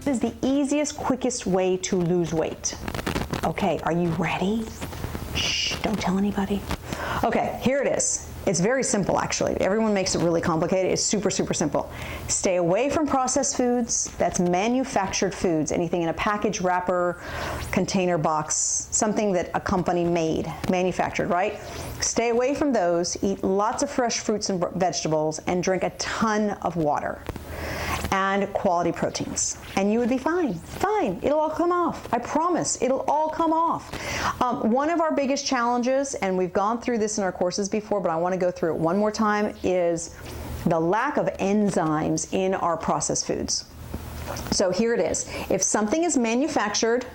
This is the easiest, quickest way to lose weight. Okay, are you ready? Shh, don't tell anybody. Okay, here it is. It's very simple, actually. Everyone makes it really complicated. It's super, super simple. Stay away from processed foods. That's manufactured foods. Anything in a package, wrapper, container box, something that a company made, manufactured, right? Stay away from those. Eat lots of fresh fruits and vegetables and drink a ton of water and quality proteins, and you would be fine. Fine, it'll all come off. I promise, it'll all come off. One of our biggest challenges, and we've gone through this in our courses before, but I want to go through it one more time, is the lack of enzymes in our processed foods. So here it is. If something is manufactured,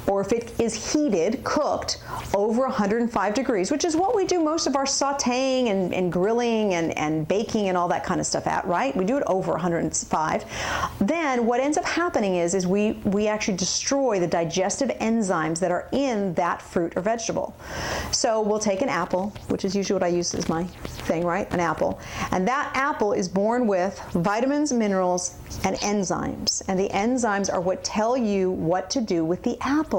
or if it is heated, cooked over 105 degrees, which is what we do most of our sauteing and grilling and baking and all that kind of stuff at, right? We do it over 105. Then what ends up happening is we actually destroy the digestive enzymes that are in that fruit or vegetable. So we'll take an apple, which is usually what I use as my thing, right? An apple. And that apple is born with vitamins, minerals, and enzymes. And the enzymes are what tell you what to do with the apple.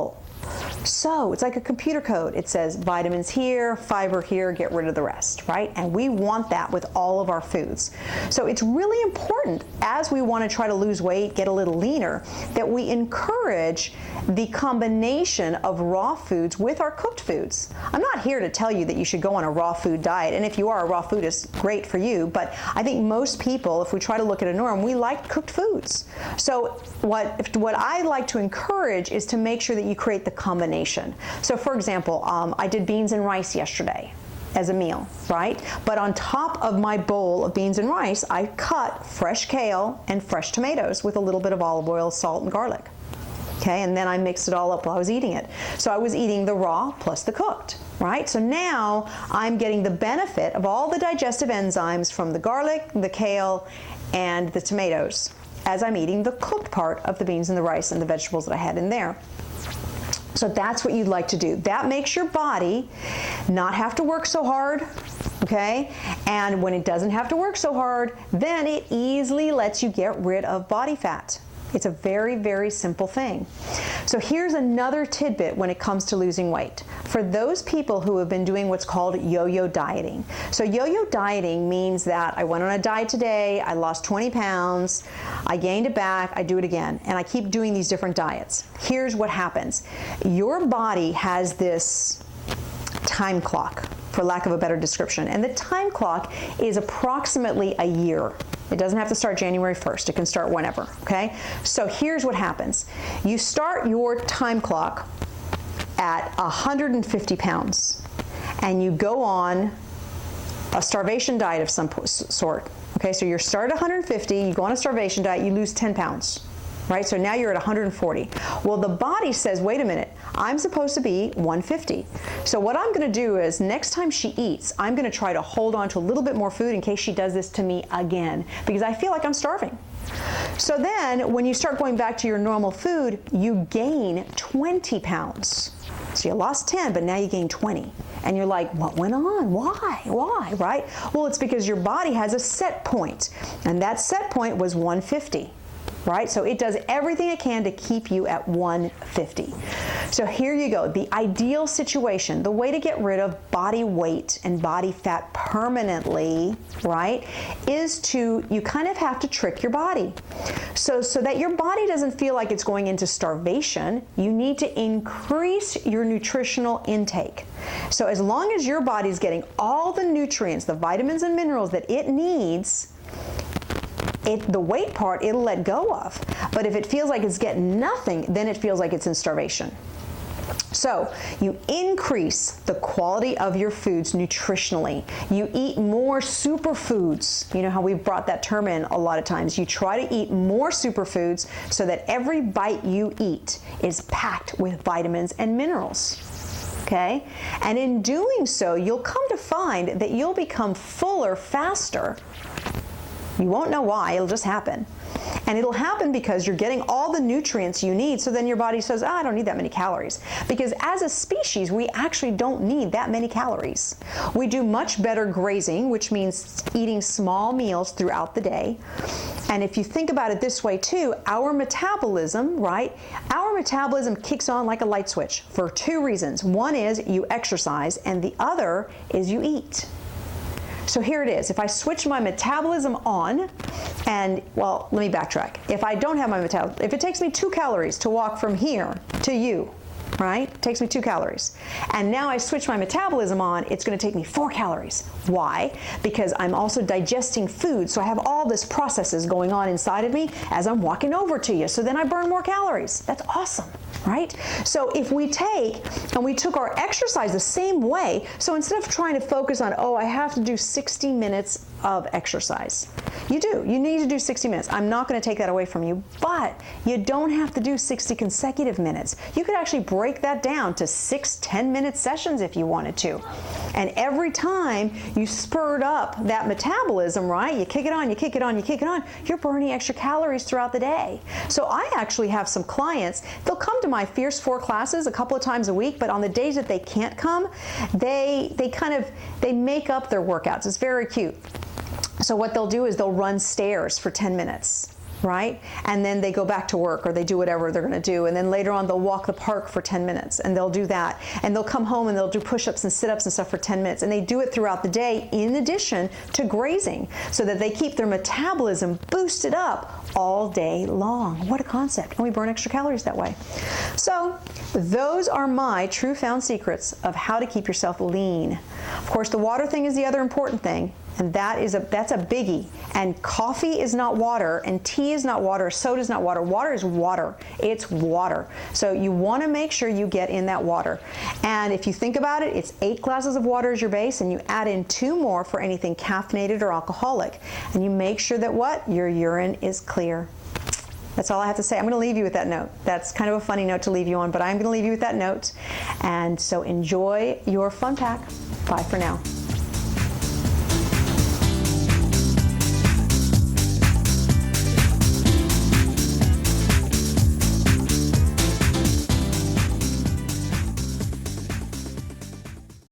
So it's like a computer code. It says vitamins here, fiber here, get rid of the rest, right? And we want that with all of our foods. So it's really important as we want to try to lose weight, get a little leaner, that we encourage the combination of raw foods with our cooked foods. I'm not here to tell you that you should go on a raw food diet, and if you are, raw food is great for you, but I think most people, if we try to look at a norm, we like cooked foods. So what I like to encourage is to make sure that you create the combination. So for example, I did beans and rice yesterday as a meal, right? But on top of my bowl of beans and rice, I cut fresh kale and fresh tomatoes with a little bit of olive oil, salt, and garlic. Okay, and then I mixed it all up while I was eating it. So I was eating the raw plus the cooked, right? So now I'm getting the benefit of all the digestive enzymes from the garlic, the kale, and the tomatoes as I'm eating the cooked part of the beans and the rice and the vegetables that I had in there. So that's what you'd like to do. That makes your body not have to work so hard, okay? And when it doesn't have to work so hard, then it easily lets you get rid of body fat. It's a very, very simple thing. So here's another tidbit when it comes to losing weight. For those people who have been doing what's called yo-yo dieting. So yo-yo dieting means that I went on a diet today, I lost 20 pounds, I gained it back, I do it again, and I keep doing these different diets. Here's what happens. Your body has this time clock, for lack of a better description, and the time clock is approximately a year. It doesn't have to start January 1st. It can start whenever, okay? So here's what happens. You start your time clock at 150 pounds, and you go on a starvation diet of some sort, okay? So you start at 150, you go on a starvation diet, you lose 10 pounds, right? So now you're at 140. Well, the body says, wait a minute, I'm supposed to be 150. So what I'm gonna do is next time she eats, I'm gonna try to hold on to a little bit more food in case she does this to me again, because I feel like I'm starving. So then when you start going back to your normal food, you gain 20 pounds. So you lost 10, but now you gain 20. And you're like, what went on? Why, right? Well, it's because your body has a set point, and that set point was 150. Right? So it does everything it can to keep you at 150. So here you go. The ideal situation, the way to get rid of body weight and body fat permanently, right, is you kind of have to trick your body. So that your body doesn't feel like it's going into starvation, you need to increase your nutritional intake. So as long as your body's getting all the nutrients, the vitamins and minerals that it needs, the weight part it'll let go of. But if it feels like it's getting nothing, then it feels like it's in starvation. So you increase the quality of your foods nutritionally. You eat more superfoods. You know how we've brought that term in a lot of times. You try to eat more superfoods so that every bite you eat is packed with vitamins and minerals. Okay? And in doing so, you'll come to find that you'll become fuller faster. You won't know why, it'll just happen. And it'll happen because you're getting all the nutrients you need, so then your body says, I don't need that many calories. Because as a species, we actually don't need that many calories. We do much better grazing, which means eating small meals throughout the day. And if you think about it this way too, our metabolism, right? Our metabolism kicks on like a light switch for two reasons. One is you exercise, and the other is you eat. So here it is. If I switch my metabolism on, and, well, let me backtrack. If I don't have my metabolism, if it takes me 2 calories to walk from here to you, right? It takes me 2 calories. And now I switch my metabolism on, it's going to take me 4 calories. Why? Because I'm also digesting food. So I have all this processes going on inside of me as I'm walking over to you. So then I burn more calories. That's awesome, right? So if we took our exercise the same way, so instead of trying to focus on, oh, I have to do 60 minutes of exercise. You need to do 60 minutes. I'm not going to take that away from you, but you don't have to do 60 consecutive minutes. You could actually break that down to 6 10-minute sessions if you wanted to. And every time you spurred up that metabolism, right? You kick it on, you kick it on, you kick it on, you're burning extra calories throughout the day. So I actually have some clients, they'll come to my Fierce 4 classes a couple of times a week, but on the days that they can't come, they make up their workouts. It's very cute. So what they'll do is they'll run stairs for 10 minutes, right? And then they go back to work, or they do whatever they're going to do. And then later on, they'll walk the park for 10 minutes, and they'll do that. And they'll come home and they'll do push-ups and sit-ups and stuff for 10 minutes. And they do it throughout the day in addition to grazing, so that they keep their metabolism boosted up all day long. What a concept. And we burn extra calories that way. So those are my true found secrets of how to keep yourself lean. Of course, the water thing is the other important thing. And that's a biggie. And coffee is not water, and tea is not water, soda is not water. Water is water. It's water. So you want to make sure you get in that water. And if you think about it, it's 8 glasses of water as your base, and you add in 2 more for anything caffeinated or alcoholic. And you make sure that what? Your urine is clear. That's all I have to say. I'm going to leave you with that note. That's kind of a funny note to leave you on, but I'm going to leave you with that note. And so enjoy your fun pack. Bye for now.